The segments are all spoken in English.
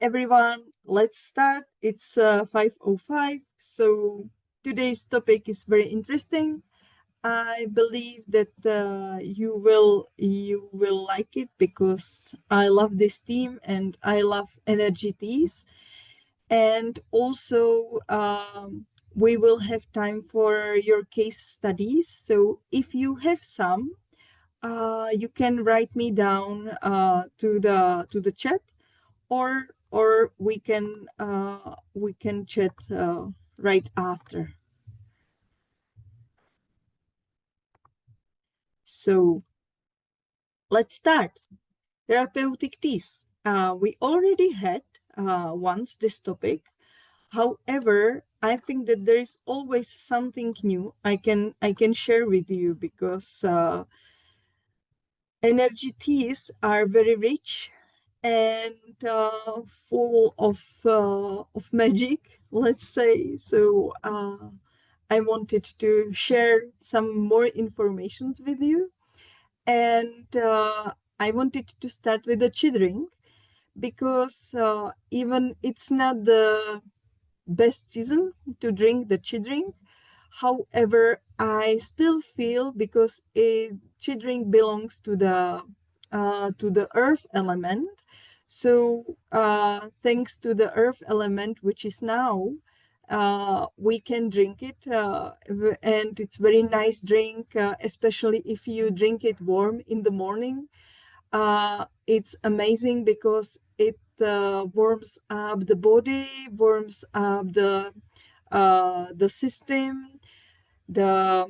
everyone, let's start. It's 5:05. So today's topic is very interesting. I believe that you will like it because I love this theme and I love energy teas. And also we will have time for your case studies. So if you have some, you can write me down to the chat, or we can chat right after. So let's start. Therapeutic teas. We already had once this topic. However, I think that there is always something new I can share with you because energy teas are very rich and full of magic, let's say. So I wanted to share some more informations with you, and I wanted to start with the chidring because even it's not the best season to drink the chidring. However, I still feel because chidring belongs to the earth element. So thanks to the earth element, which is now, we can drink it, and it's very nice drink, especially if you drink it warm in the morning. It's amazing because it warms up the body, warms up the system, the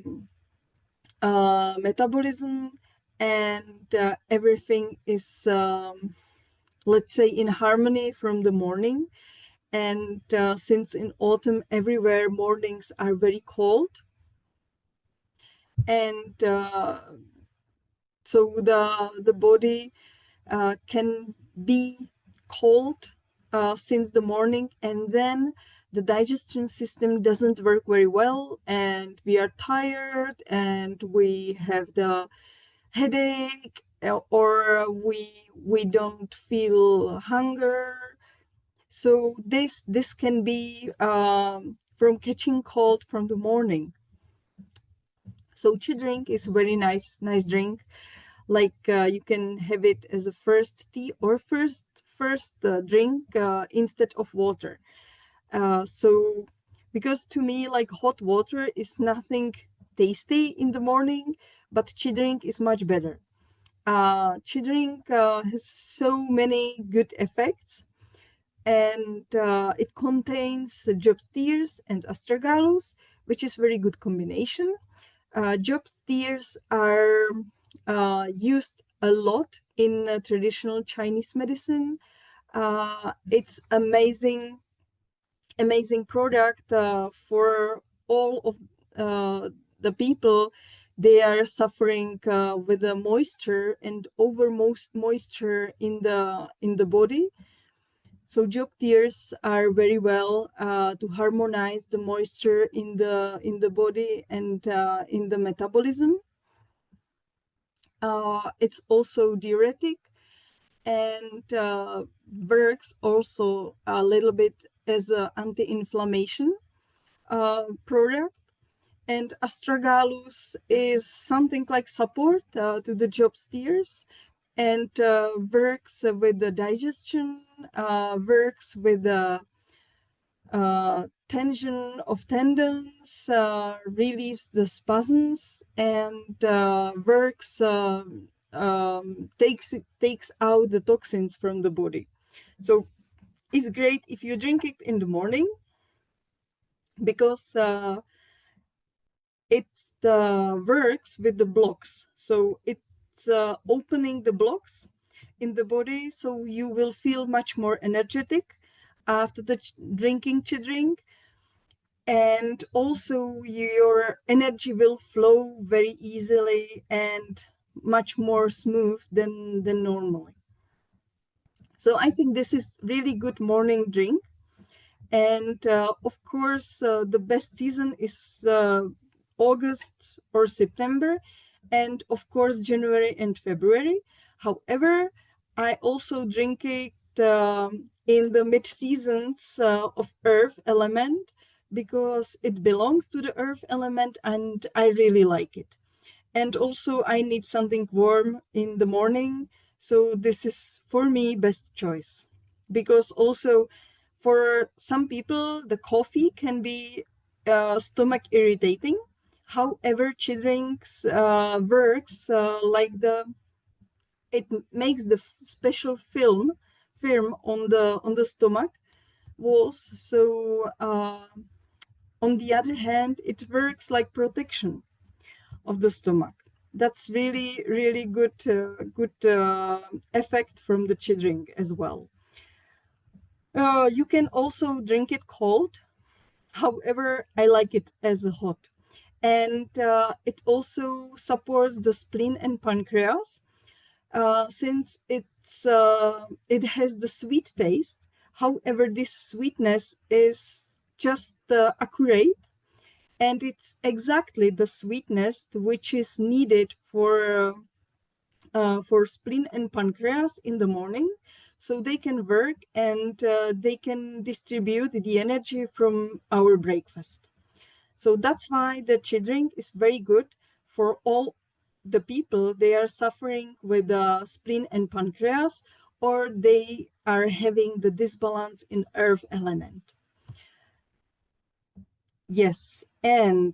metabolism, and everything is, let's say, in harmony from the morning. And since in autumn everywhere mornings are very cold, and so the body can be cold since the morning, and then the digestion system doesn't work very well, and we are tired, and we have the headache, or we don't feel hunger. So this can be from catching cold from the morning. So tea drink is very nice drink. Like you can have it as a first tea or first drink instead of water. So because to me, like, hot water is nothing tasty in the morning, but tea drink is much better. Tea drink has so many good effects, and it contains Job's tears and astragalus, which is very good combination. Job's tears are used a lot in traditional Chinese medicine. It's amazing product for all of the people. They are suffering with the moisture and most moisture in the body. So job tears are very well to harmonize the moisture in the body and in the metabolism. It's also diuretic, and works also a little bit as an anti-inflammation product. And astragalus is something like support to the job steers, and works with the digestion, works with the tension of tendons, relieves the spasms, and works takes out the toxins from the body. So it's great if you drink it in the morning because it works with the blocks. So it's opening the blocks in the body, so you will feel much more energetic after the drinking tea drink, and also your energy will flow very easily and much more smooth than normally. So I think this is really good morning drink. And of course, the best season is August or September, and of course January and February. However, I also drink it in the mid seasons of earth element because it belongs to the earth element and I really like it. And also I need something warm in the morning, so this is for me best choice. Because also for some people the coffee can be stomach irritating. However, tea drinks works like the it makes the special film on the stomach walls. So on the other hand, it works like protection of the stomach. That's really really good effect from the tea drink as well. You can also drink it cold. However, I like it as a hot. And it also supports the spleen and pancreas since it has the sweet taste. However, this sweetness is just accurate, and it's exactly the sweetness which is needed for spleen and pancreas in the morning, so they can work and they can distribute the energy from our breakfast. So that's why the tea drink is very good for all the people they are suffering with the spleen and pancreas, or they are having the disbalance in earth element. Yes, and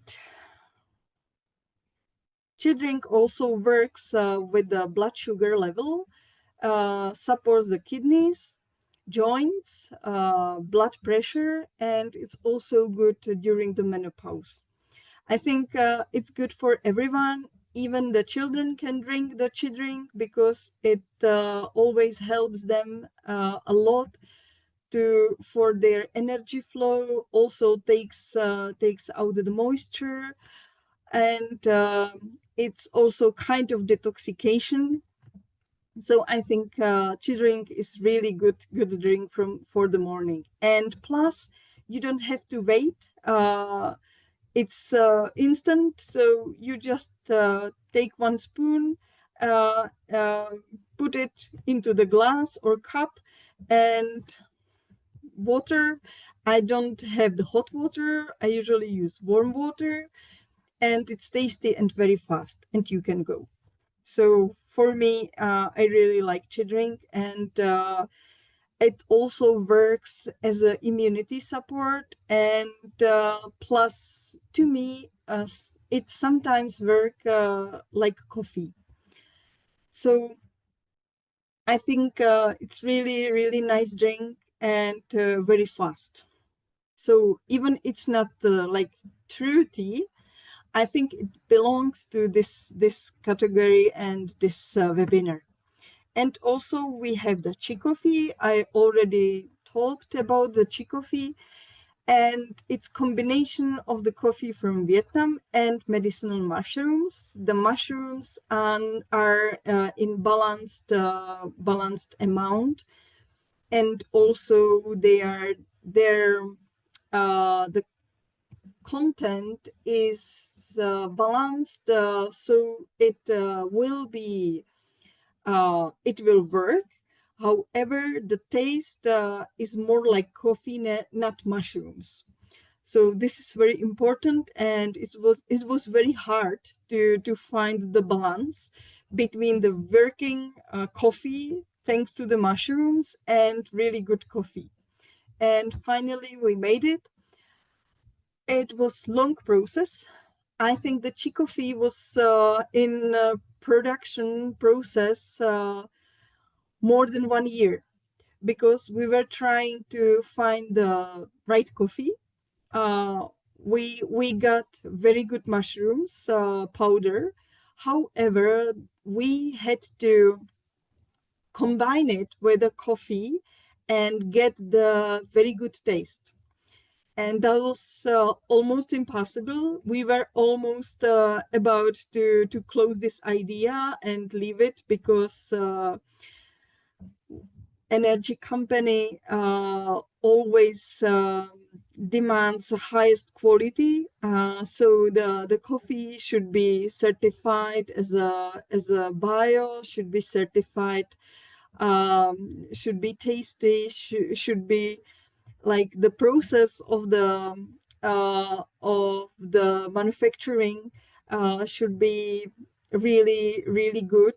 tea drink also works with the blood sugar level, supports the kidneys, joints, blood pressure, and it's also good during the menopause. I think it's good for everyone. Even the children can drink the tea drink because it always helps them a lot to for their energy flow. Also takes out the moisture, and it's also kind of detoxification. So I think tea drink is really good drink for the morning. And plus, you don't have to wait. It's instant, so you just take one spoon, uh, uh, put it into the glass or cup, and water. I don't have the hot water. I usually use warm water, and it's tasty and very fast, and you can go. So for me, I really like tea drink, and it also works as an immunity support, and plus to me it sometimes work like coffee. So I think it's really really nice drink and very fast. So even it's not like true tea, I think it belongs to this category and this webinar. And also we have the chi coffee. I already talked about the chi coffee, and it's combination of the coffee from Vietnam and medicinal mushrooms. The mushrooms are in balanced amount, and also the content is balanced, so it will work. However, the taste is more like coffee, not mushrooms. So this is very important, and it was very hard to find the balance between the working coffee thanks to the mushrooms and really good coffee. And finally, we made it. It was long process. I think the tea coffee was in production process more than 1 year, because we were trying to find the right coffee. Uh, we got very good mushrooms powder. However, we had to combine it with the coffee and get the very good taste. And that was almost impossible. We were almost about to close this idea and leave it, because energy company always demands the highest quality. So the coffee should be certified as a bio, should be certified should be tasty, should be like the process of the manufacturing should be really really good.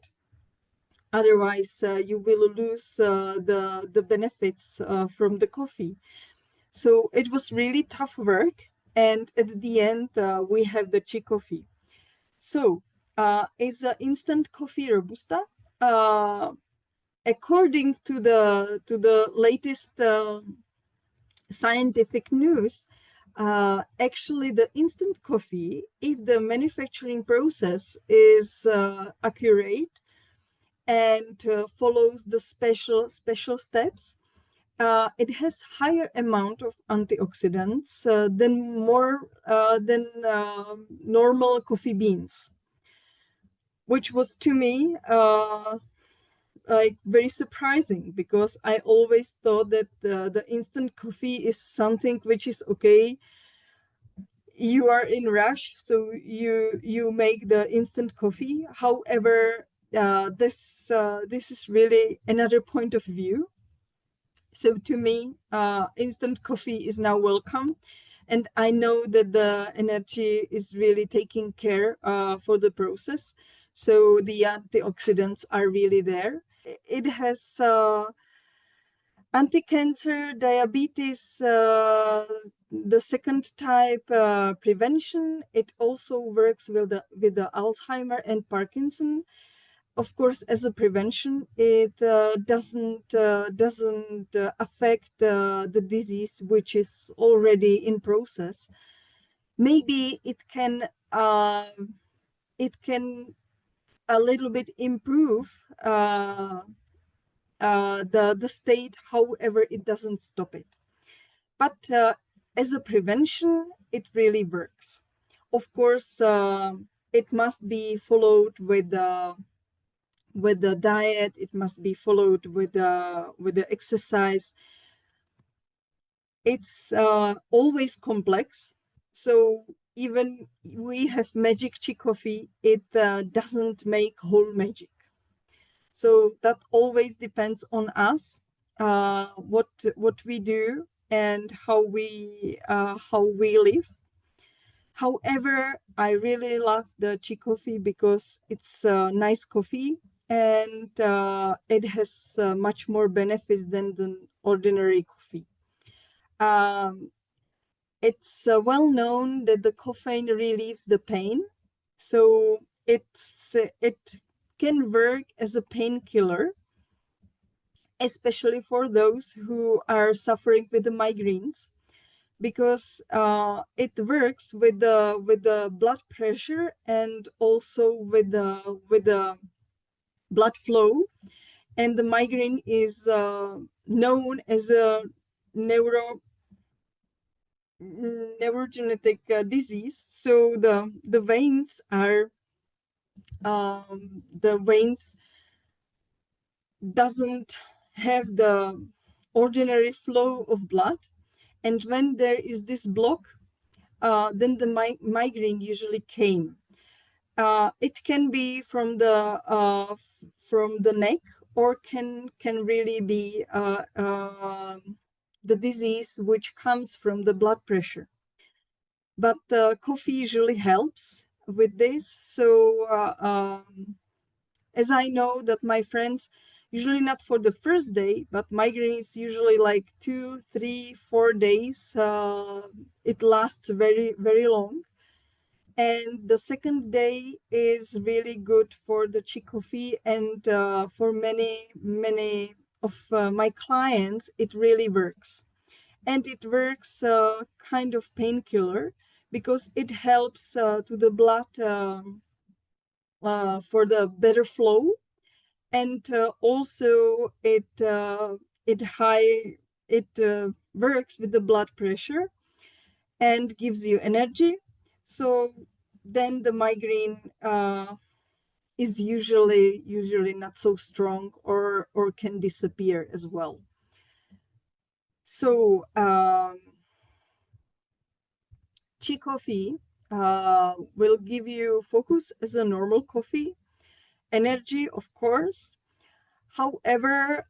Otherwise, you will lose the benefits from the coffee. So it was really tough work, and at the end, we have the tea coffee. So, is the instant coffee robusta? Uh, According to the latest scientific news, actually, the instant coffee, if the manufacturing process is accurate and follows the special steps, it has higher amount of antioxidants than normal coffee beans, which was to me like very surprising, because I always thought that the instant coffee is something which is okay. You are in rush, so you make the instant coffee. However, this is really another point of view. So to me, instant coffee is now welcome, and I know that the energy is really taking care for the process. So the antioxidants are really there. It has anti-cancer, diabetes, the second type prevention. It also works with the Alzheimer and Parkinson. Of course, as a prevention, it doesn't affect the disease which is already in process. Maybe it can a little bit improve the state. However, it doesn't stop it. But as a prevention, it really works. Of course, it must be followed with the diet. It must be followed with the exercise. It's always complex. So even we have magic tea coffee, it doesn't make whole magic. So that always depends on us, what we do and how we live. However, I really love the tea coffee because it's a nice coffee, and it has much more benefits than the ordinary coffee. Um, it's well known that the caffeine relieves the pain, so it can work as a painkiller, especially for those who are suffering with the migraines, because it works with the blood pressure and also with the blood flow. And the migraine is known as a neurogenetic disease. So the veins doesn't have the ordinary flow of blood, and when there is this block, then the migraine usually came. It can be from the neck, or can really be the disease which comes from the blood pressure. But coffee usually helps with this. So as I know that my friends, usually not for the first day, but migraine is usually like 2, 3, 4 days. It lasts very, very long. And the second day is really good for the tea coffee. And for many of my clients, it really works. And it works kind of painkiller, because it helps to the blood for the better flow. And also it works with the blood pressure and gives you energy. So then the migraine is usually not so strong, or can disappear as well. So tea coffee will give you focus as a normal coffee, energy, of course, However,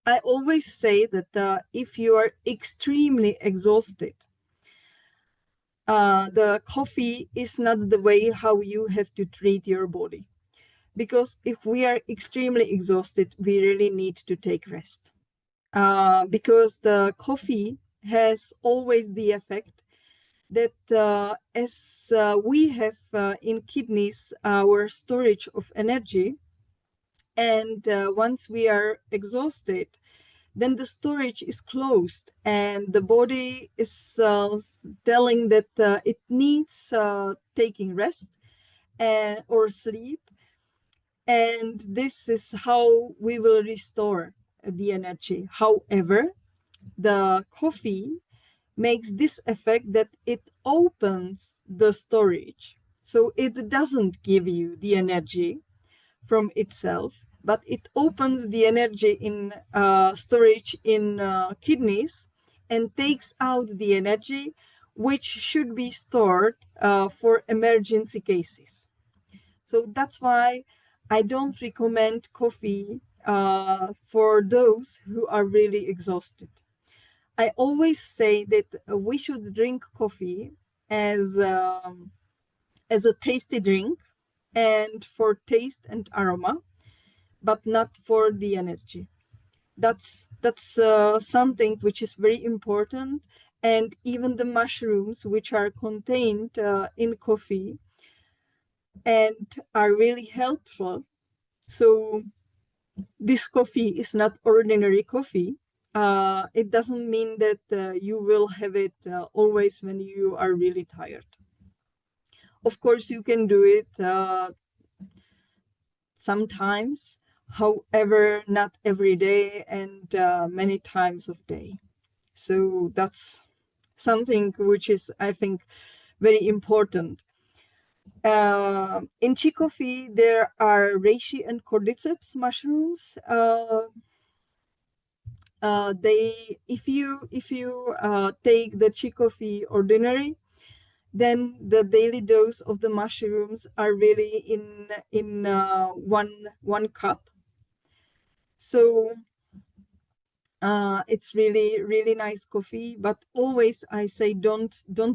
I always say that if you are extremely exhausted, the coffee is not the way how you have to treat your body. Because if we are extremely exhausted, we really need to take rest. Because the coffee has always the effect that as we have in kidneys our storage of energy, and once we are exhausted, then the storage is closed and the body is telling that it needs taking rest and or sleep, and this is how we will restore the energy. However, the coffee makes this effect that it opens the storage, so it doesn't give you the energy from itself, but it opens the energy in storage in kidneys and takes out the energy which should be stored for emergency cases. So that's why I don't recommend coffee for those who are really exhausted. I always say that we should drink coffee as as a tasty drink and for taste and aroma, but not for the energy. That's something which is very important. And even the mushrooms which are contained in coffee and are really helpful. So this coffee is not ordinary coffee. It doesn't mean that you will have it always when you are really tired. Of course, you can do it sometimes, however, not every day and many times of day. So that's something which is, I think, very important. In tea coffee, there are reishi and cordyceps mushrooms. If you take the tea coffee ordinary, then the daily dose of the mushrooms are really in one cup. So it's really nice coffee, but always I say don't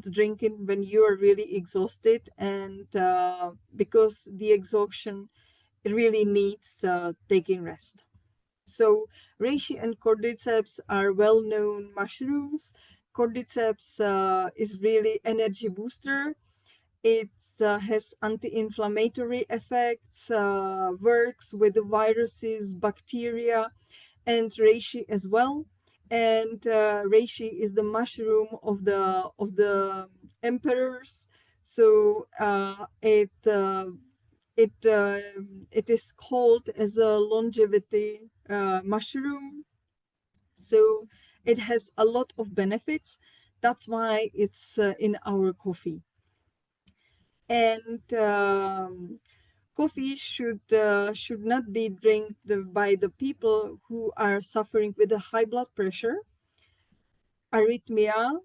drink it when you are really exhausted, and because the exhaustion really needs taking rest. So reishi and cordyceps are well-known mushrooms. Cordyceps is really energy booster. It has anti-inflammatory effects, works with the viruses, bacteria, and reishi as well. And reishi is the mushroom of the emperors. So it is called as a longevity mushroom. So it has a lot of benefits. That's why it's in our coffee. And coffee should not be drank by the people who are suffering with a high blood pressure, arrhythmia,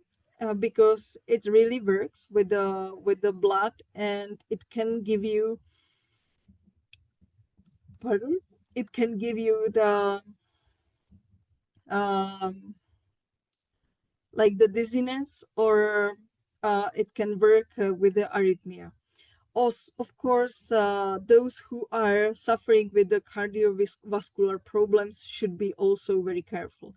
because it really works with the blood, and it can give you, pardon, it can give you the um, like the dizziness, or it can work with the arrhythmia. Also, of course, those who are suffering with the cardiovascular problems should be also very careful.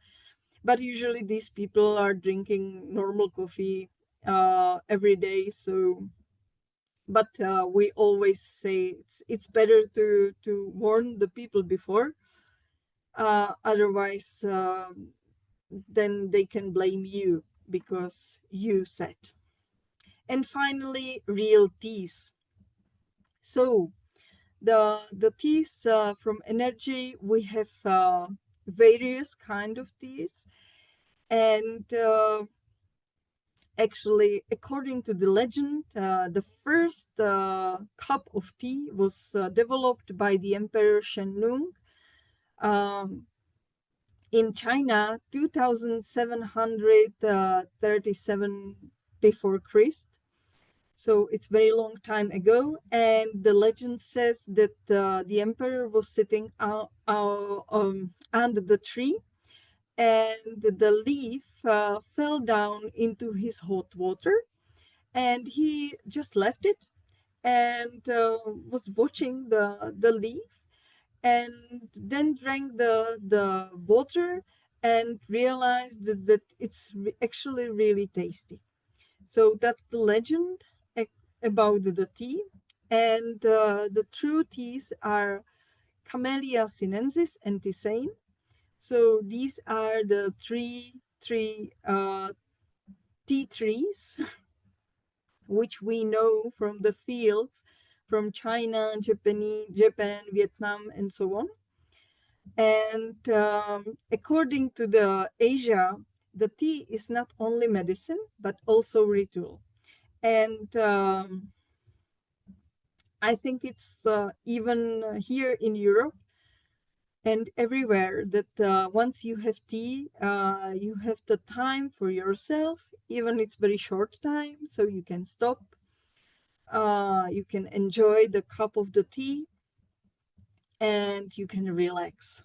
But usually these people are drinking normal coffee every day. So, but we always say it's better to warn the people before. Otherwise, then they can blame you because you said. And finally, real teas. So the teas from energy, we have various kind of teas, and actually, according to the legend, the first cup of tea was developed by the Emperor Shenlong um, in China, 2737 before Christ. So it's very long time ago, and the legend says that the emperor was sitting under the tree, and the leaf fell down into his hot water, and he just left it and was watching the leaf, and then drank the water and realized that it's actually really tasty. So that's the legend about the tea. And the true teas are Camellia sinensis and Tisane. So these are the three tea trees which we know from the fields from China, Japan, Vietnam, and so on. And according to the Asia, the tea is not only medicine but also ritual. And I think it's even here in Europe and everywhere that once you have tea, you have the time for yourself, even it's very short time, so you can stop. You can enjoy the cup of the tea and you can relax.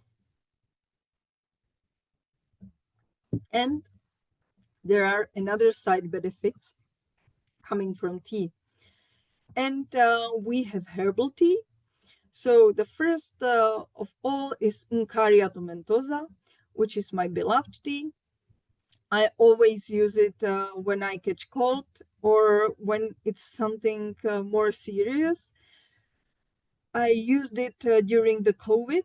And there are another side benefits coming from tea. And we have herbal tea. So the first of all is Uncaria tomentosa, which is my beloved tea. I always use it when I catch cold or when it's something more serious. I used it during the COVID.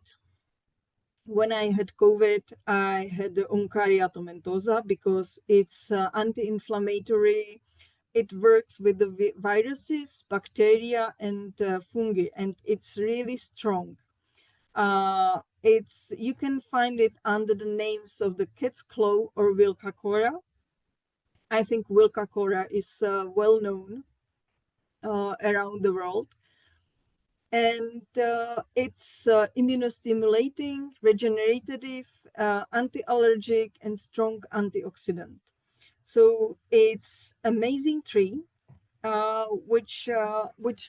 When I had COVID, I had the Uncaria tomentosa because it's anti-inflammatory. It works with the viruses, bacteria, and fungi, and it's really strong. It's you can find it under the names of the cat's claw or Wilcacora. I think Wilcacora is well known around the world, and it's immunostimulating, regenerative, anti-allergic, and strong antioxidant. So it's amazing tree, which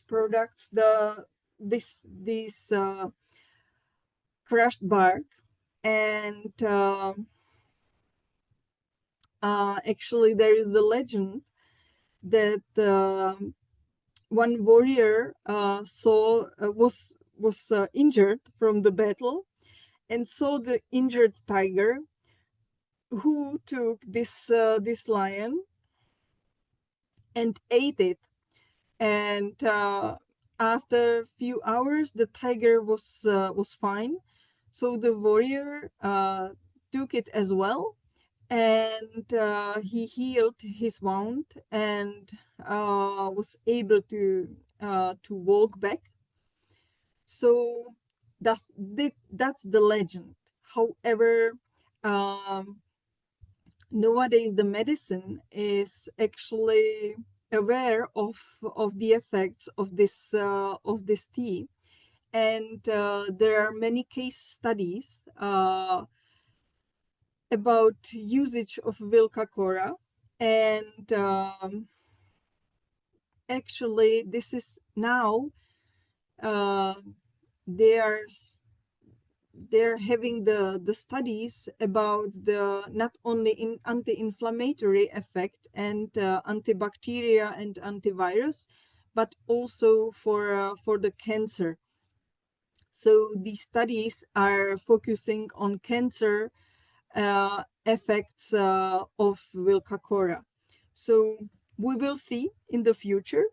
products this crushed bark, and actually there is the legend that one warrior was injured from the battle and saw the injured tiger, who took this lion and ate it. And after a few hours, the tiger was fine. So the warrior took it as well, and he healed his wound and was able to walk back. So that's the legend. However, um, nowadays the medicine is actually aware of the effects of this tea, and there are many case studies about usage of Vilcacora, and actually this is now uh, they are they're having the studies about the not only in anti-inflammatory effect and antibacteria and antivirus, but also for the cancer. So these studies are focusing on cancer effects of Wilcacora. So we will see in the future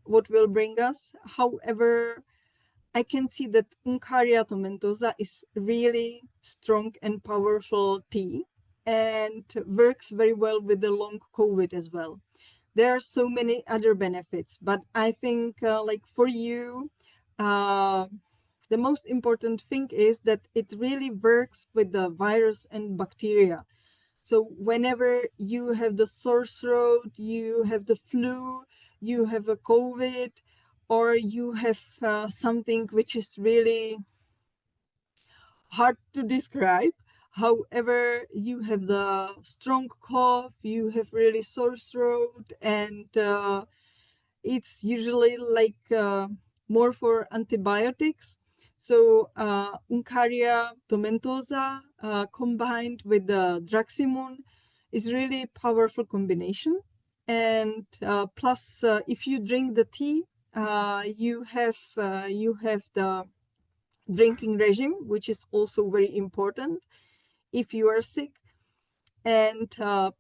what will bring us. However, I can see that Uncaria tomentosa is really strong and powerful tea and works very well with the long COVID as well. There are so many other benefits, but I think like for you, uh, the most important thing is that it really works with the virus and bacteria. So whenever you have the sore throat, you have the flu, you have a COVID, or you have something which is really hard to describe. However, you have the strong cough, you have really sore throat, and it's usually like more for antibiotics. So Uncaria tomentosa combined with the Draximum is really powerful combination. And plus, if you drink the tea, you have the drinking regime, which is also very important if you are sick. And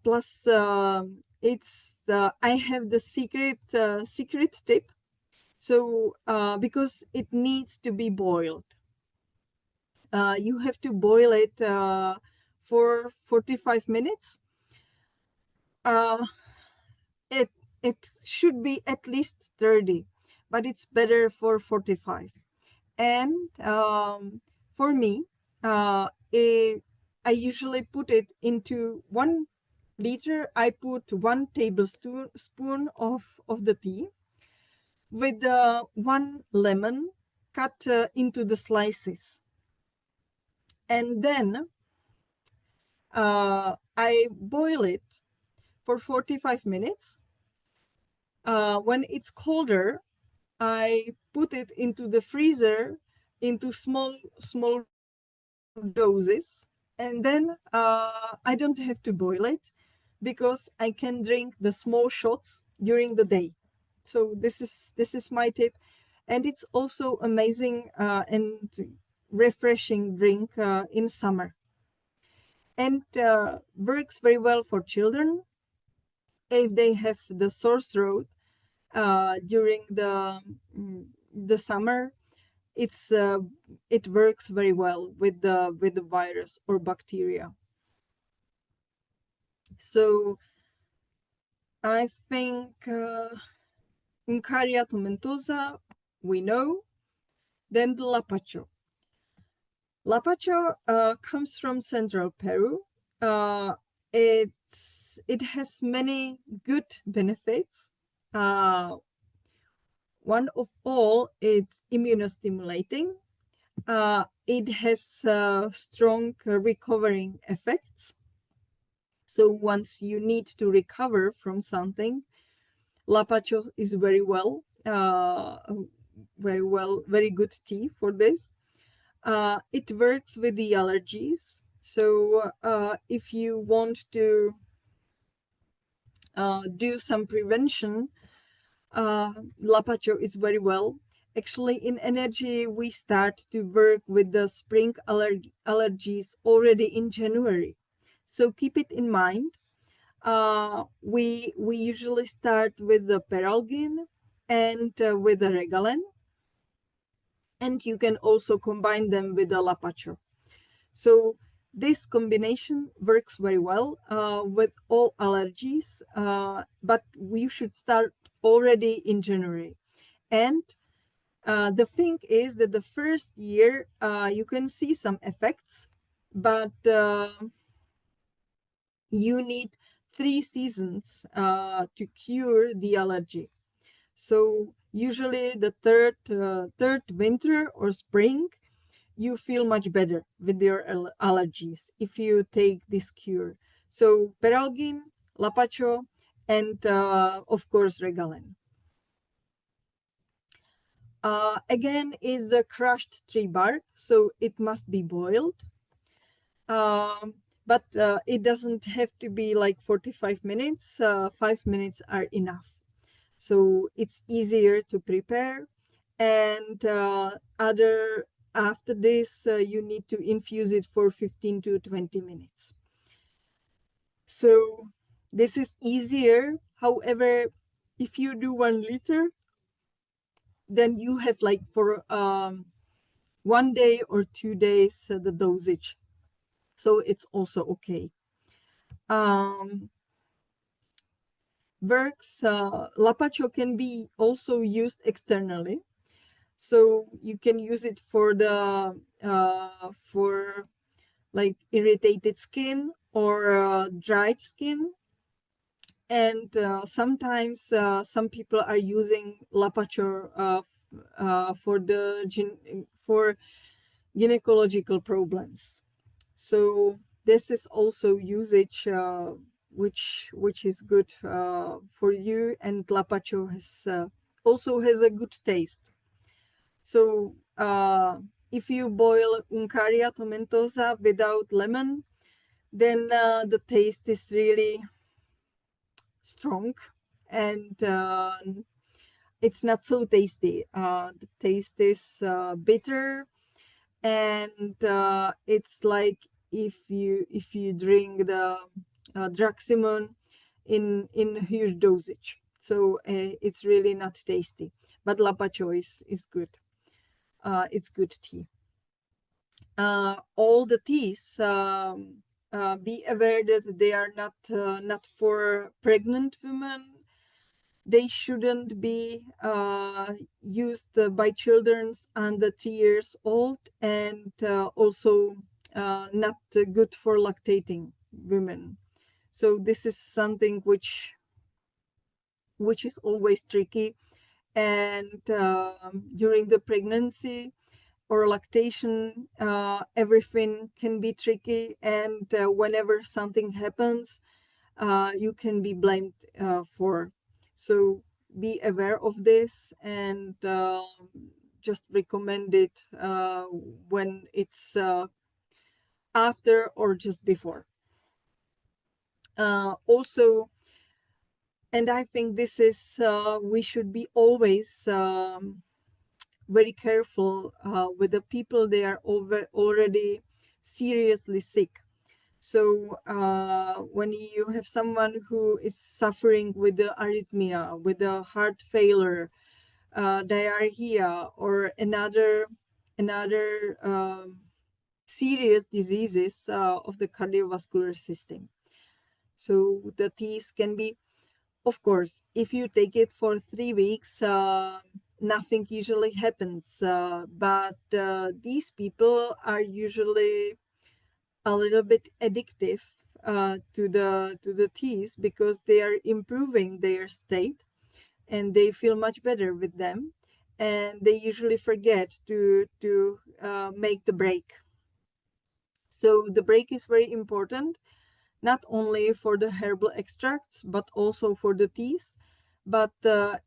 plus, I have the secret tip. So because it needs to be boiled, you have to boil it for 45 minutes. Uh, it it should be at least 30, but it's better for 45. And for me, I usually put it into 1 liter. I put 1 tablespoon of the tea with 1 lemon cut into the slices. And then I boil it for 45 minutes. When it's colder, I put it into the freezer into small doses, and then I don't have to boil it because I can drink the small shots during the day. So this is my tip, and it's also amazing and refreshing drink in summer, and works very well for children if they have the sore throat during the summer. It works very well with the virus or bacteria. So I think Uncaria tomentosa we know. Then the lapacho. Lapacho comes from central Peru. It has many good benefits. One of all, it's immunostimulating. It has strong recovering effects. So once you need to recover from something, lapacho is very good tea for this. It works with the allergies. So if you want to do some prevention, lapacho is very well. Actually, in energy, we start to work with the spring allergies already in January. So keep it in mind. We usually start with the peralgin and with the regalen, and you can also combine them with the lapacho. So this combination works very well with all allergies, but we should start already in January. And the thing is that the first year you can see some effects, but you need 3 seasons to cure the allergy. So usually the third winter or spring, you feel much better with your allergies if you take this cure. So peralgin, lapacho, and of course regalen. Again, is the crushed tree bark, so it must be boiled. But it doesn't have to be like 45 minutes. 5 minutes are enough. So it's easier to prepare. And after this, you need to infuse it for 15 to 20 minutes. So this is easier. However, if you do 1 liter, then you have like for 1 day or 2 days the dosage. So it's also okay. Lapacho can be also used externally. So you can use it for like irritated skin or dried skin. And sometimes some people are using lapacho for gynecological problems. So this is also usage which is good for you. And lapacho has also has a good taste. So if you boil Uncaria tomentosa without lemon, then the taste is really strong, and it's not so tasty. The taste is bitter, and it's like if you drink the Draximon in huge dosage. So it's really not tasty. But Lapacho is good. It's good tea. All the teas, be aware that they are not for pregnant women. They shouldn't be used by children under 3 years old, and also not good for lactating women. So this is something which is always tricky, and during the pregnancy or lactation, everything can be tricky, and whenever something happens, you can be blamed for. So be aware of this, and just recommend it when it's after or just before. Also, and I think this is we should be always very careful with the people they are already seriously sick. So when you have someone who is suffering with the arrhythmia, with the heart failure, diarrhea, or another serious diseases of the cardiovascular system. So the teas can be, of course, if you take it for 3 weeks, nothing usually happens. But these people are usually a little bit addictive to the teas, because they are improving their state and they feel much better with them, and they usually forget to make the break. So the break is very important, not only for the herbal extracts but also for the teas. But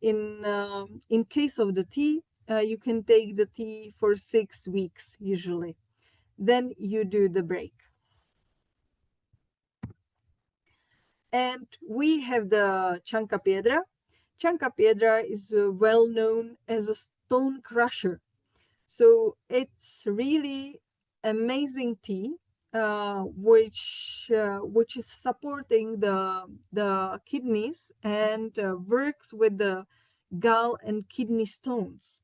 in case of the tea, you can take the tea for 6 weeks usually. Then you do the break. And we have the Chanca Piedra. Chanca Piedra is well known as a stone crusher. So it's really amazing tea, which is supporting the kidneys, and works with the gall and kidney stones.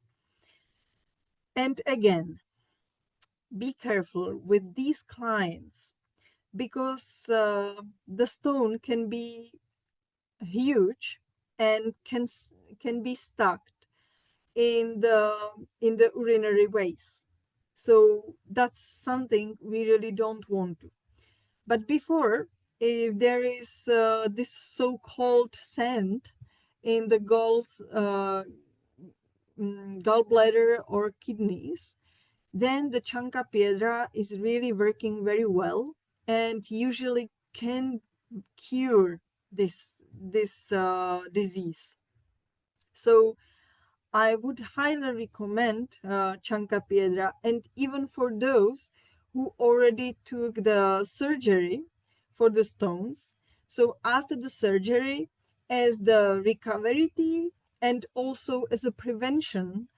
And again, be careful with these clients, because the stone can be huge and can be stuck in the urinary ways. So that's something we really don't want to. But before, if there is this so-called sand in the gallbladder or kidneys, then the Chanca Piedra is really working very well, and usually can cure this disease. So I would highly recommend Chanca Piedra, and even for those who already took the surgery for the stones. So after the surgery, as the recovery tea, and also as a prevention,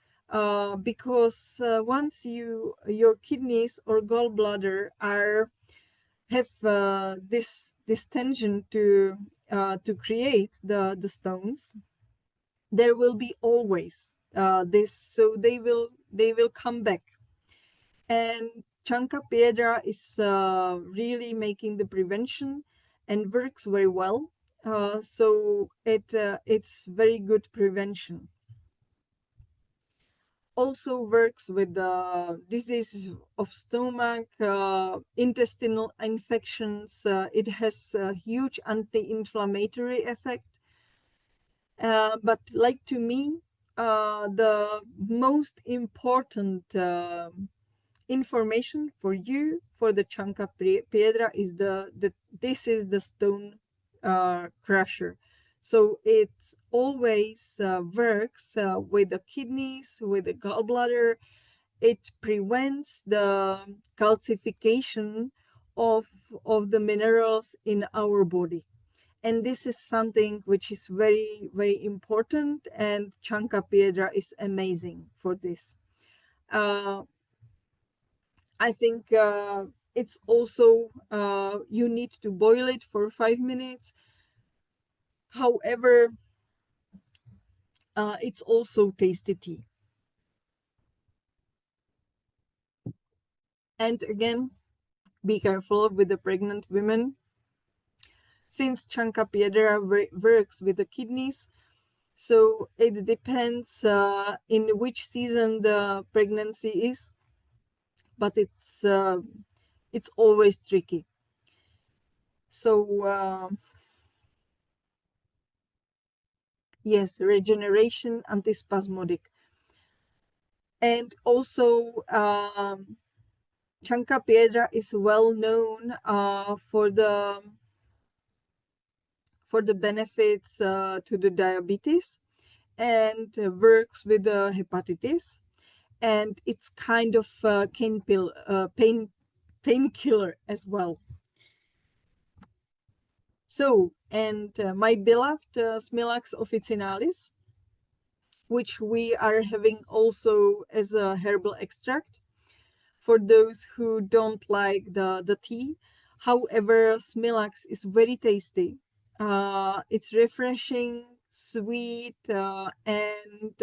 because once your kidneys or gallbladder have this tension to create the stones, there will be always this, so they will come back. And Chanca Piedra is really making the prevention and works very well. So it's very good prevention. Also works with the disease of stomach, intestinal infections. It has a huge anti-inflammatory effect. But like, to me, the most important information for you for the Chanca Piedra is the this is the stone crusher. So it always works with the kidneys, with the gallbladder. It prevents the calcification of of the minerals in our body, and this is something which is very very important, and chanca piedra is amazing for this. uh, I think it's also you need to boil it for 5 minutes. However, it's also tasty tea. And again, be careful with the pregnant women, since chanca piedra works with the kidneys. So it depends in which season the pregnancy is, but it's always tricky. So yes, regeneration, antispasmodic, and also chanca piedra is well known for the benefits to the diabetes, and works with the hepatitis, and it's kind of painkiller as well. So, and my beloved Smilax officinalis, which we are having also as a herbal extract for those who don't like the tea. However, Smilax is very tasty. It's refreshing, sweet, and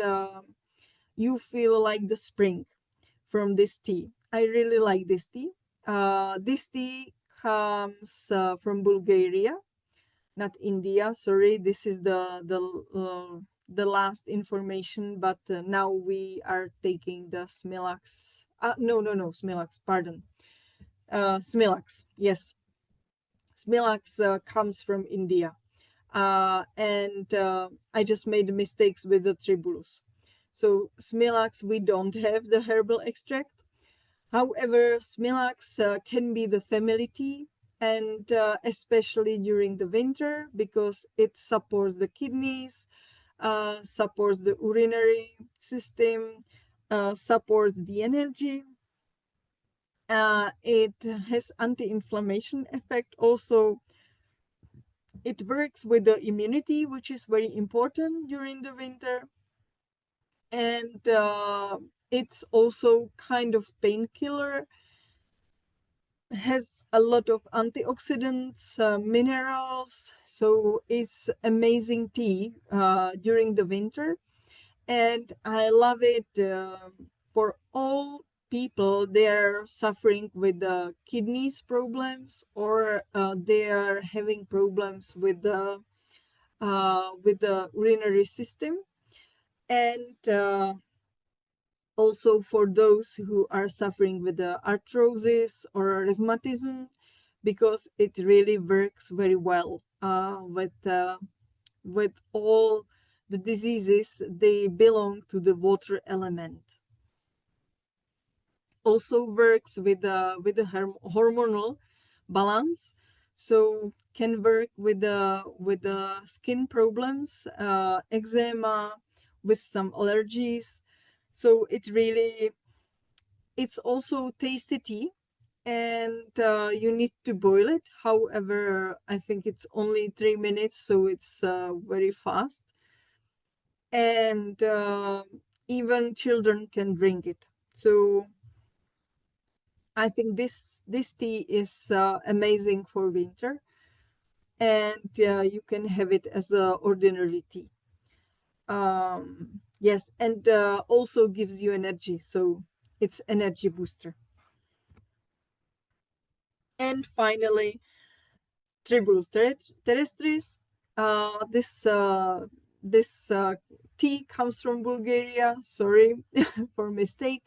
you feel like the spring from this tea. I really like this tea. This tea comes from Bulgaria, not India. Sorry, this is the last information. But now we are taking the Smilax. No, Smilax. Pardon, Smilax. Yes, Smilax comes from India, and I just made mistakes with the tribulus. So Smilax, we don't have the herbal extract. However, Smilax can be the family tea, and especially during the winter, because it supports the kidneys, supports the urinary system, supports the energy. It has anti-inflammation effect. Also, it works with the immunity, which is very important during the winter, and it's also kind of painkiller, has a lot of antioxidants, minerals. So it's amazing tea during the winter, and I love it for all people. They're suffering with the kidneys problems, or they are having problems with the urinary system, and also for those who are suffering with the arthrosis or rheumatism, because it really works very well with all the diseases. They belong to the water element. Also works with the hormonal balance, so can work with the skin problems, eczema, with some allergies. So it's also tasty tea, and you need to boil it. However, I think it's only 3 minutes, so it's very fast, and even children can drink it. So I think this tea is amazing for winter, and you can have it as a ordinary tea. Yes, and also gives you energy, so it's energy booster. And finally, Tribulus terrestris. This tea comes from Bulgaria. Sorry for mistake.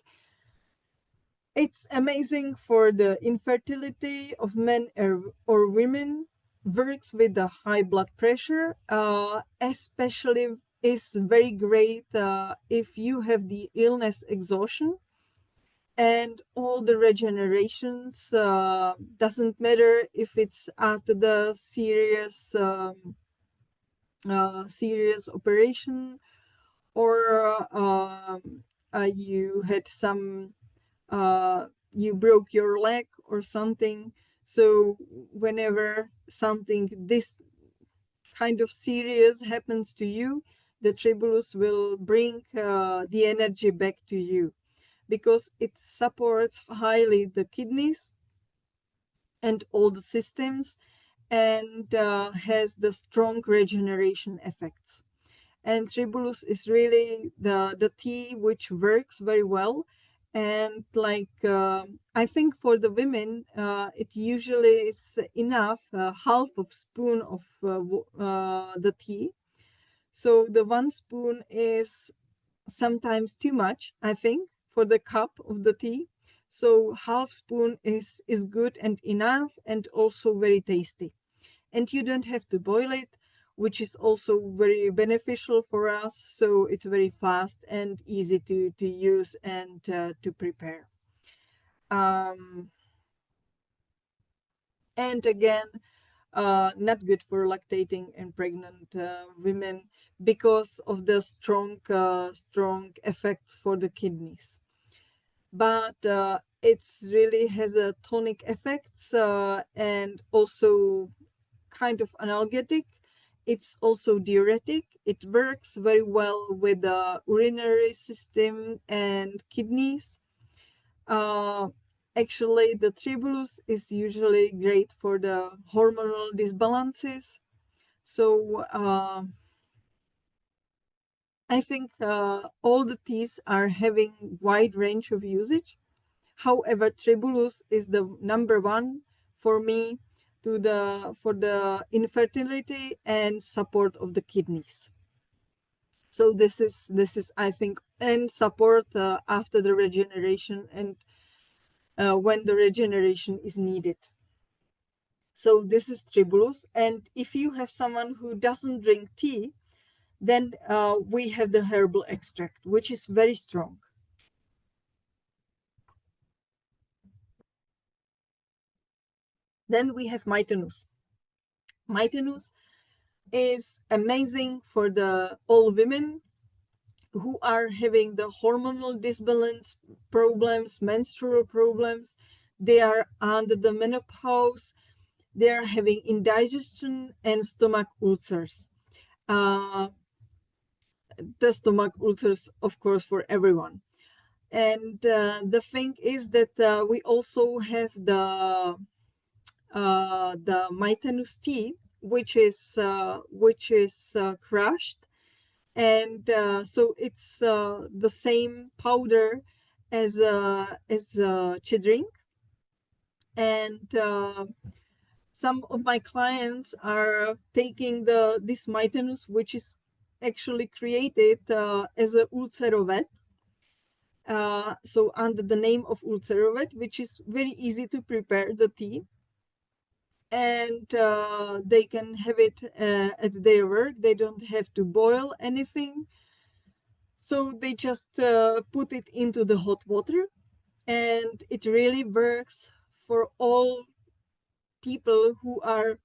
It's amazing for the infertility of men or women. Works with the high blood pressure. Especially is very great if you have the illness exhaustion, and all the regenerations. Doesn't matter if it's after the serious serious operation, or you had some you broke your leg or something. So whenever something this kind of serious happens to you, the tribulus will bring the energy back to you, because it supports highly the kidneys and all the systems, and has the strong regeneration effects. And tribulus is really the tea which works very well. And like I think for the women, it usually is enough half of spoon of the tea. So the 1 spoon is sometimes too much, I think, for the cup of the tea. So half spoon is good and enough, and also very tasty. And you don't have to boil it, which is also very beneficial for us. So it's very fast and easy to use and to prepare. Um, and again, not good for lactating and pregnant women, because of the strong effects for the kidneys. But it's really has a tonic effects, and also kind of analgesic. It's also diuretic. It works very well with the urinary system and kidneys. Uh, Actually, the tribulus is usually great for the hormonal disbalances. So I think all the teas are having wide range of usage. However, tribulus is the number one for me, for the infertility and support of the kidneys. So this is I think, and support after the regeneration, and when the regeneration is needed. So this is tribulus. And if you have someone who doesn't drink tea, then we have the herbal extract, which is very strong. Then we have Mytanus. Mytanus is amazing for the all women who are having the hormonal disbalance problems, menstrual problems. They are under the menopause. They are having indigestion and stomach ulcers. Uh, the stomach ulcers, of course, for everyone. And the thing is that we also have the Mytanus tea, which is crushed, and so it's the same powder as chidring. And some of my clients are taking this Mytanus, which is actually created as a ulcerovet. So under the name of ulcerovet, which is very easy to prepare the tea, and they can have it at their work. They don't have to boil anything. So they just put it into the hot water, and it really works for all people who are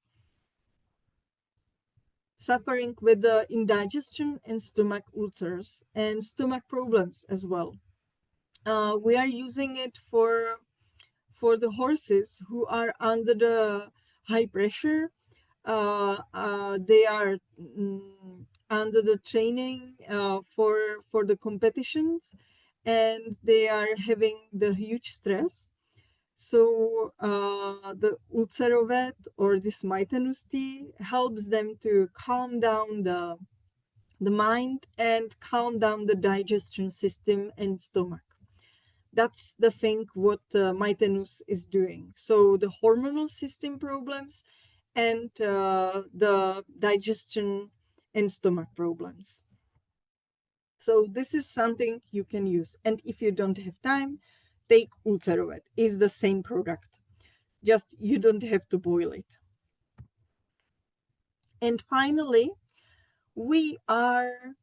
suffering with the indigestion and stomach ulcers and stomach problems as well. We are using it for the horses who are under the high pressure. They are under the training for the competitions, and they are having the huge stress. So the ulcerovet or this Mytanus tea helps them to calm down the mind and calm down the digestion system and stomach. That's the thing what Mytanus is doing. So the hormonal system problems and the digestion and stomach problems. So this is something you can use. And if you don't have time, take Ulcerovet. It's the same product. Just you don't have to boil it. And finally, we are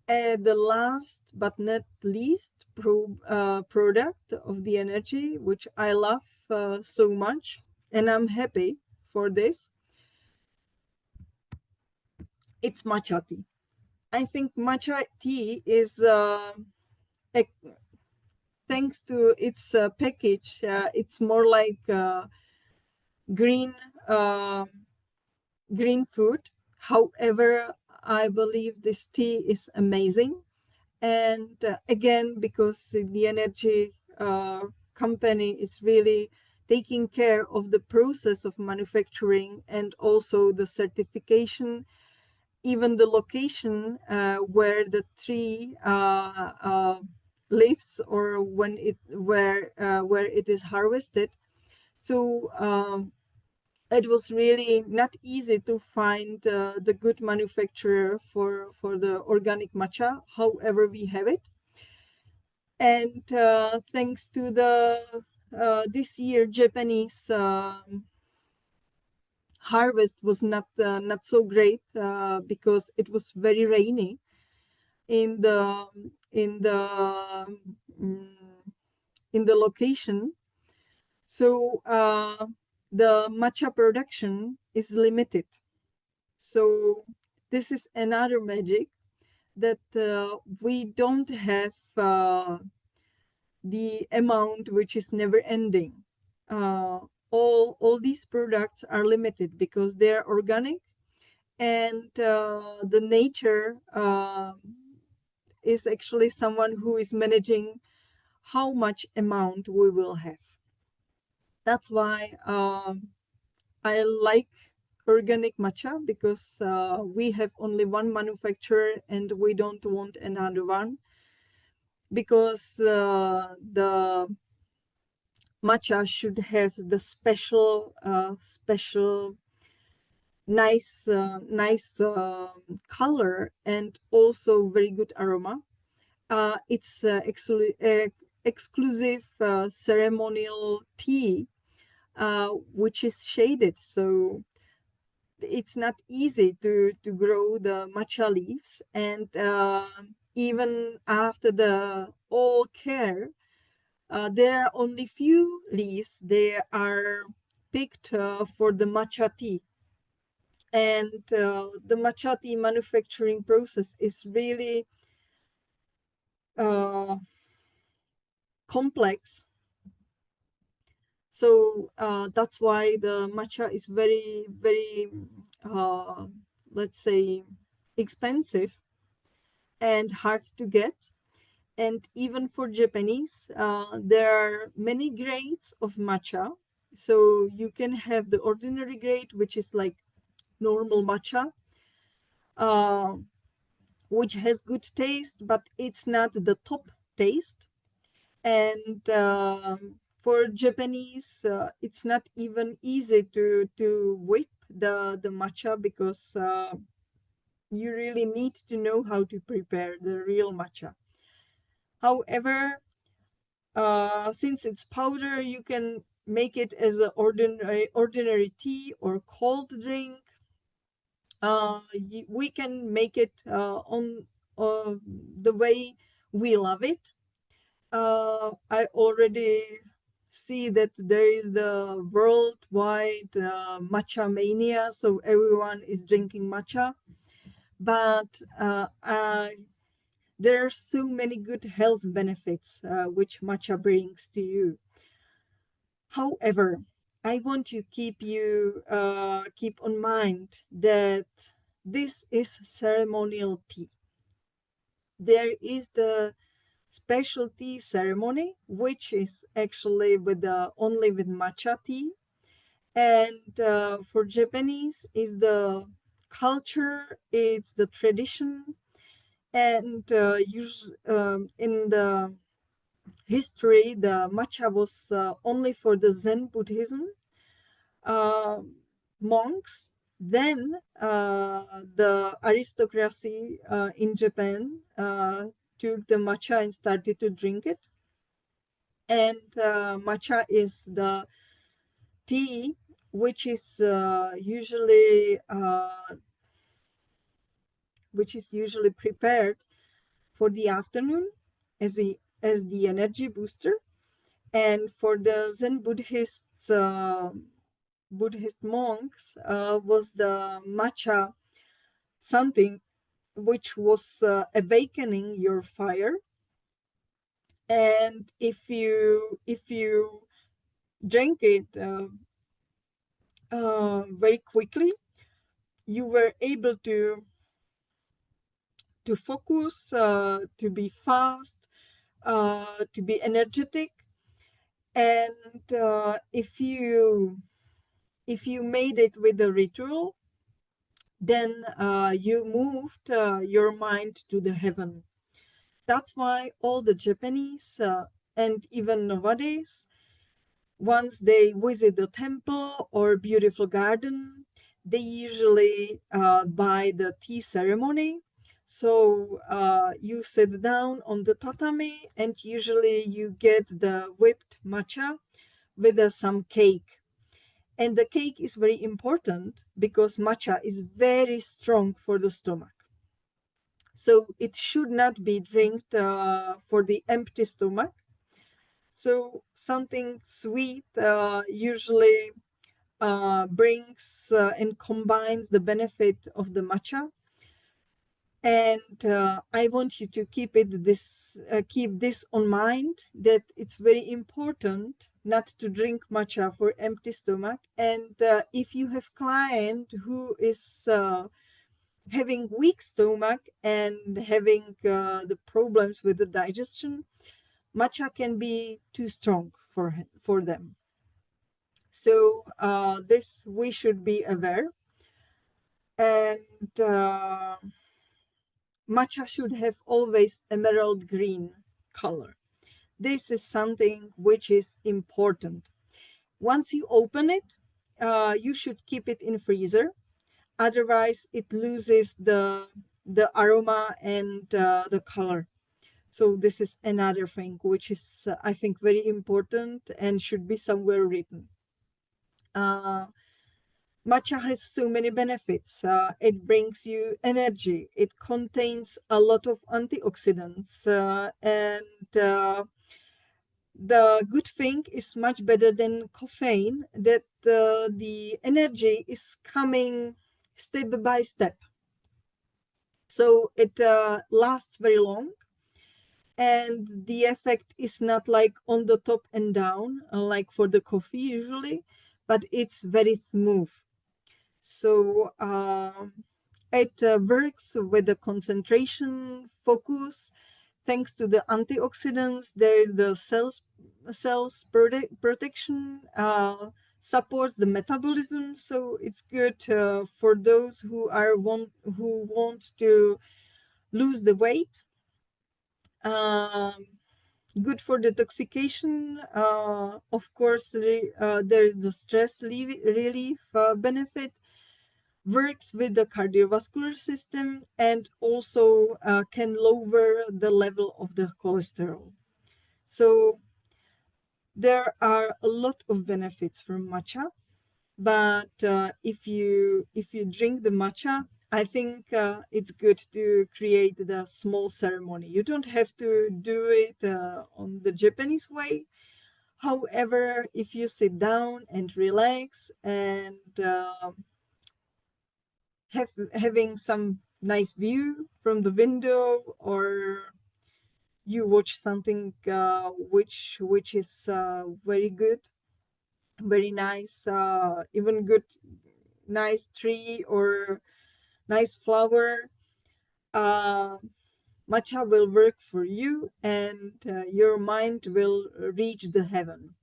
the last but not least product of the energy, which I love so much, and I'm happy for this. it's matcha tea. I think matcha tea is, thanks to its package, it's more like green uh, green food. However, I believe this tea is amazing. And again, because the energy company is really taking care of the process of manufacturing and also the certification, even the location where the tree lives, or when it where it is harvested. So it was really not easy to find the good manufacturer for the organic matcha. However, we have it, and thanks to the this year Japanese harvest was not so great because it was very rainy in the in the mm, in the location. So the matcha production is limited. So this is another magic, that we don't have the amount which is never ending. Uh, all these products are limited because they're organic, and the nature is actually someone who is managing how much amount we will have. That's why I like organic matcha, because we have only one manufacturer and we don't want another one, because the matcha should have the special nice color, and also very good aroma. It's exclusive ceremonial tea, which is shaded, so it's not easy to grow the matcha leaves. And even after the all care, there are only few leaves they are picked for the matcha tea. And the matcha tea manufacturing process is really uh, complex. So that's why the matcha is very, uh, let's say, expensive and hard to get. And even for Japanese, there are many grades of matcha. So you can have the ordinary grade, which is like normal matcha, uh, which has good taste, but it's not the top taste. And for Japanese, it's not even easy to whip the matcha, because you really need to know how to prepare the real matcha. However, since it's powder, you can make it as an ordinary tea or cold drink. We can make it on the way we love it. I already see that there is the worldwide matcha mania, so everyone is drinking matcha. But there are so many good health benefits which matcha brings to you. However, I want to keep on mind that this is ceremonial tea. There is the specialty ceremony, which is actually with only with matcha tea, and for Japanese is the culture, it's the tradition, and in the history, the matcha was only for the Zen Buddhism uh, monks. Then the aristocracy in Japan took the matcha and started to drink it. And matcha is the tea which is usually prepared for the afternoon as the energy booster. And for the Zen Buddhist monks was the matcha something which was awakening your fire. And if you drank it very quickly, you were able to focus, to be fast, to be energetic. And if you made it with a ritual, then you moved your mind to the heaven. That's why all the Japanese, and even nowadays, once they visit the temple or beautiful garden, they usually buy the tea ceremony. So you sit down on the tatami, and usually you get the whipped matcha with some cake. And the cake is very important because matcha is very strong for the stomach. So it should not be drinked for the empty stomach. So something sweet usually brings and combines the benefit of the matcha. And I want you to keep this on mind, that it's very important not to drink matcha for empty stomach. And if you have client who is having weak stomach and having the problems with the digestion, matcha can be too strong for them. So this we should be aware. And matcha should have always emerald green color. This is something which is important. Once you open it, you should keep it in freezer. Otherwise, it loses the aroma and the color. So this is another thing which is, I think, very important and should be somewhere written. Matcha has so many benefits. It brings you energy. It contains a lot of antioxidants. And the good thing is much better than caffeine, that the energy is coming step by step. So it lasts very long. And the effect is not like on the top and down, like for the coffee usually, but it's very smooth. So it works with the concentration, focus. Thanks to the antioxidants, there is the cells protection, supports the metabolism. So it's good for those who want to lose the weight. Good for detoxification. Of course, there is the stress relief benefit. Works with the cardiovascular system, and also can lower the level of the cholesterol. So there are a lot of benefits from matcha. But if you drink the matcha, I think it's good to create the small ceremony. You don't have to do it on the Japanese way. However, if you sit down and relax and having some nice view from the window, or you watch something which is very good, very nice, even good, nice tree or nice flower, uh, matcha will work for you, and your mind will reach the heaven.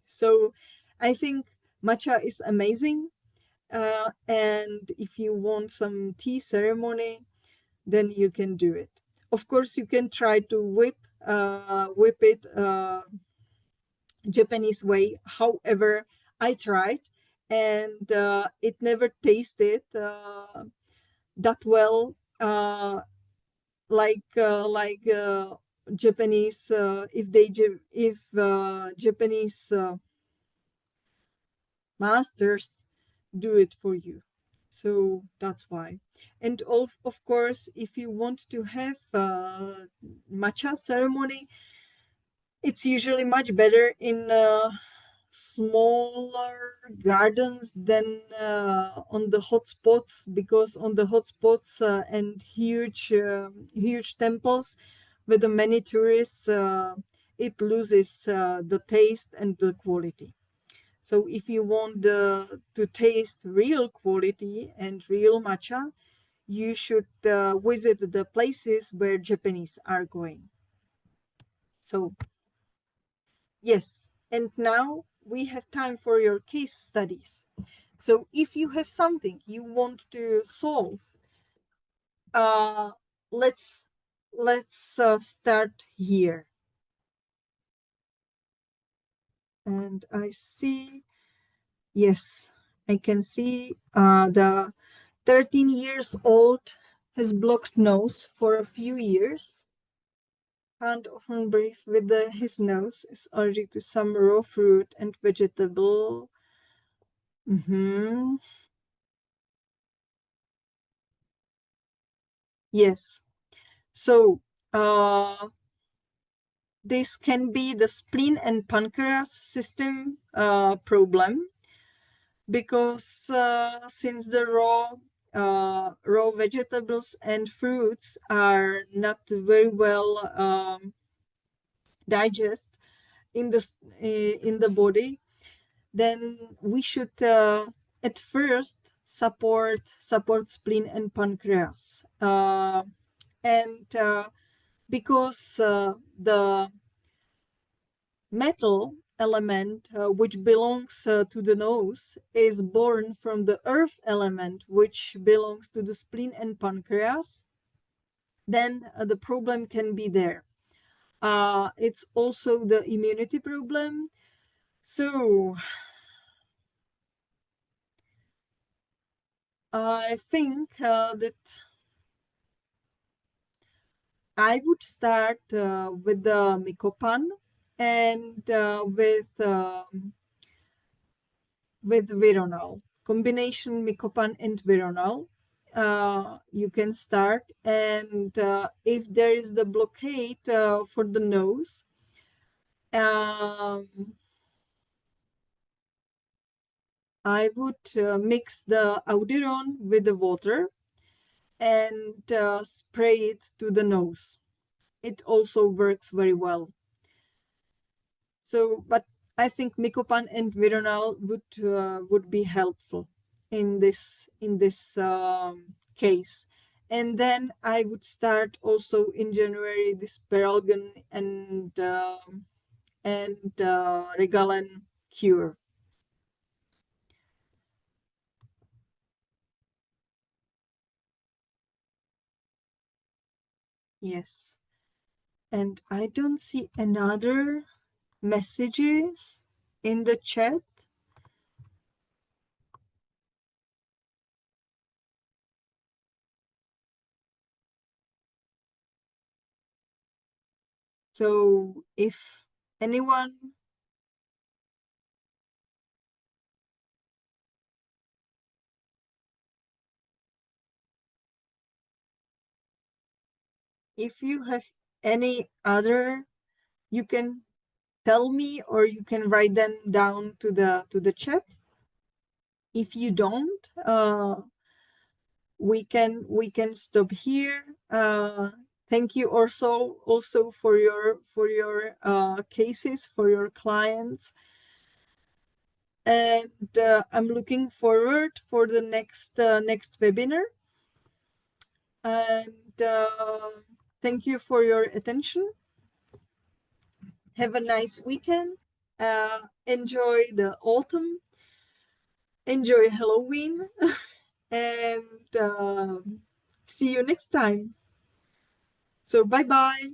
So I think matcha is amazing. And if you want some tea ceremony, then you can do it. Of course, you can try to whip it Japanese way. However, I tried, and it never tasted that well, like Japanese. If Japanese masters do it for you. So that's why. And of course, if you want to have matcha ceremony, it's usually much better in smaller gardens than on the hotspots, because on the hotspots and huge temples with the many tourists, it loses the taste and the quality. So if you want to taste real quality and real matcha, you should visit the places where Japanese are going. So yes, and now we have time for your case studies. So if you have something you want to solve, uh, let's start here. And I see, yes, I can see the 13 years old has blocked nose for a few years. Can't often breathe with his nose. Is allergic to some raw fruit and vegetable. Mm-hmm. Yes. So this can be the spleen and pancreas system problem, because since the raw vegetables and fruits are not very well digest in the body, then we should at first support spleen and pancreas, and because the metal element which belongs to the nose is born from the earth element which belongs to the spleen and pancreas, then the problem can be there. It's also the immunity problem. So I think that I would start with the Mikopan and with Veronal. Combination Mikopan and Veronal. You can start, and if there is the blockade for the nose, I would mix the Audiron with the water and spray it to the nose. It also works very well. So, but I think Mikopan and Vironal would be helpful in this case. And then I would start also in January this Peralgan and Regalan cure. Yes. And I don't see another messages in the chat. So if anyone, if you have any other, you can tell me, or you can write them down to the chat. If you don't, we can stop here. Thank you also for your cases, for your clients, and I'm looking forward for the next webinar. And thank you for your attention. Have a nice weekend. Enjoy the autumn. Enjoy Halloween. And see you next time. So bye bye.